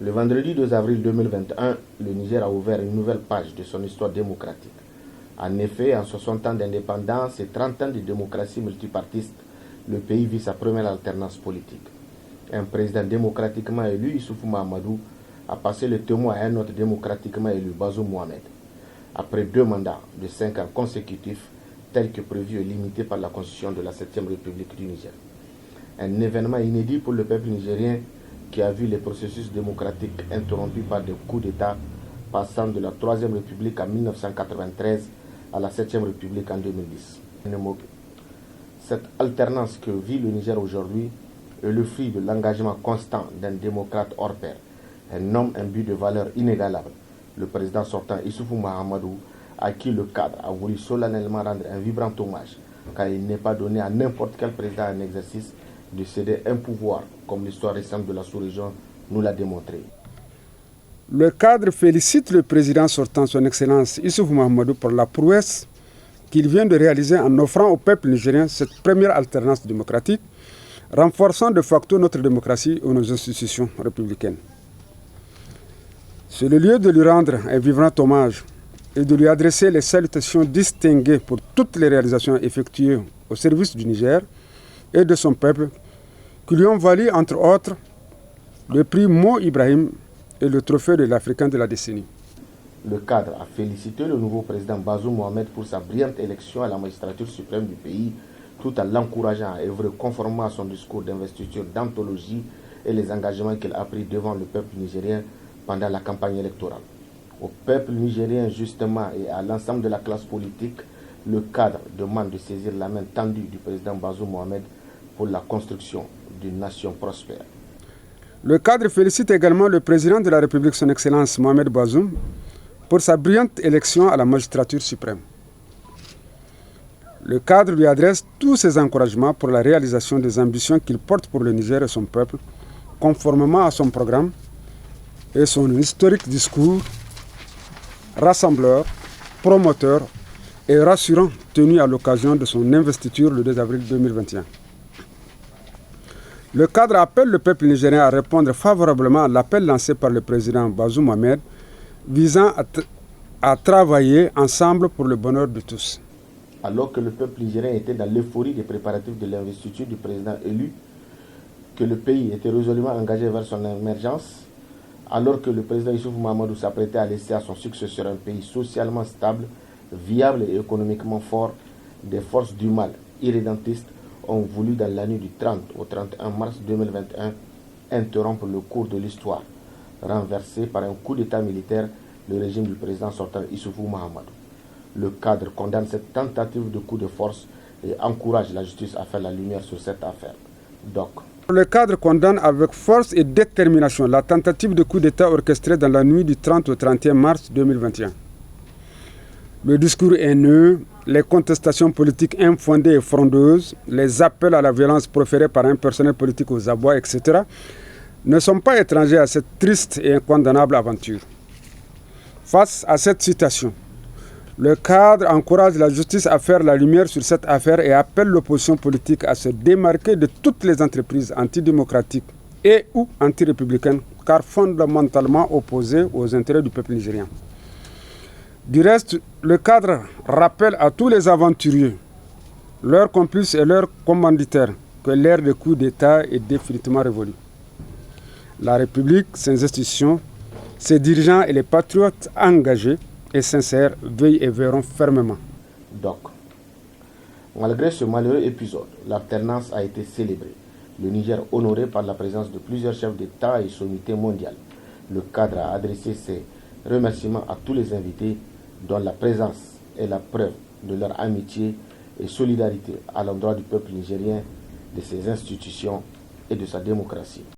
Le vendredi 2 avril 2021, le Niger a ouvert une nouvelle page de son histoire démocratique. En effet, en 60 ans d'indépendance et 30 ans de démocratie multipartiste, le pays vit sa première alternance politique. Un président démocratiquement élu, Issoufou Mahamadou, a passé le témoin à un autre démocratiquement élu, Bazoum Mohamed, après 2 mandats de 5 ans consécutifs, tels que prévus et limités par la Constitution de la 7e République du Niger. Un événement inédit pour le peuple nigérien qui a vu les processus démocratiques interrompus par des coups d'État, passant de la 3e République en 1993 à la 7e République en 2010. Cette alternance que vit le Niger aujourd'hui est le fruit de l'engagement constant d'un démocrate hors pair, un homme imbu de valeurs inégalables, le président sortant Issoufou Mahamadou, à qui le cadre a voulu solennellement rendre un vibrant hommage, car il n'est pas donné à n'importe quel président en exercice de céder un pouvoir, comme l'histoire récente de la sous-région nous l'a démontré. Le cadre félicite le président sortant, son Excellence Issoufou Mahamadou, pour la prouesse qu'il vient de réaliser en offrant au peuple nigérien cette première alternance démocratique, renforçant de facto notre démocratie et nos institutions républicaines. C'est le lieu de lui rendre un vibrant hommage et de lui adresser les salutations distinguées pour toutes les réalisations effectuées au service du Niger et de son peuple, qui lui ont valu, entre autres, le prix Mo Ibrahim et le trophée de l'Africain de la décennie. Le cadre a félicité le nouveau président Bazoum Mohamed pour sa brillante élection à la magistrature suprême du pays, tout en l'encourageant à œuvrer conformément à son discours d'investiture d'anthologie et les engagements qu'il a pris devant le peuple nigérien pendant la campagne électorale. Au peuple nigérien justement et à l'ensemble de la classe politique, le cadre demande de saisir la main tendue du président Bazoum Mohamed pour la construction d'une nation prospère. Le cadre félicite également le président de la République, son Excellence Mohamed Bazoum, pour sa brillante élection à la magistrature suprême. Le cadre lui adresse tous ses encouragements pour la réalisation des ambitions qu'il porte pour le Niger et son peuple, conformément à son programme et son historique discours rassembleur, promoteur et rassurant tenu à l'occasion de son investiture le 2 avril 2021. Le cadre appelle le peuple nigérien à répondre favorablement à l'appel lancé par le président Bazoum Mohamed visant à travailler ensemble pour le bonheur de tous. Alors que le peuple nigérien était dans l'euphorie des préparatifs de l'investiture du président élu, que le pays était résolument engagé vers son émergence, alors que le président Issoufou Mahamadou s'apprêtait à laisser à son successeur un pays socialement stable, viable et économiquement fort, des forces du mal irrédentistes ont voulu dans la nuit du 30 au 31 mars 2021 interrompre le cours de l'histoire, renversé par un coup d'État militaire le régime du président sortant Issoufou Mahamadou. Le cadre condamne cette tentative de coup de force et encourage la justice à faire la lumière sur cette affaire. Le cadre condamne avec force et détermination la tentative de coup d'État orchestrée dans la nuit du 30 au 31 mars 2021. Le discours haineux, les contestations politiques infondées et frondeuses, les appels à la violence proférés par un personnel politique aux abois, etc., ne sont pas étrangers à cette triste et incondamnable aventure. Face à cette situation, le cadre encourage la justice à faire la lumière sur cette affaire et appelle l'opposition politique à se démarquer de toutes les entreprises antidémocratiques et ou antirépublicaines, car fondamentalement opposées aux intérêts du peuple nigérien. Du reste, le cadre rappelle à tous les aventuriers, leurs complices et leurs commanditaires, que l'ère de coup d'État est définitivement révolue. La République, ses institutions, ses dirigeants et les patriotes engagés et sincères veillent et verront fermement. Malgré ce malheureux épisode, l'alternance a été célébrée. Le Niger honoré par la présence de plusieurs chefs d'État et sommités mondiales. Le cadre a adressé ses remerciements à tous les invités dont la présence est la preuve de leur amitié et solidarité à l'endroit du peuple nigérien, de ses institutions et de sa démocratie.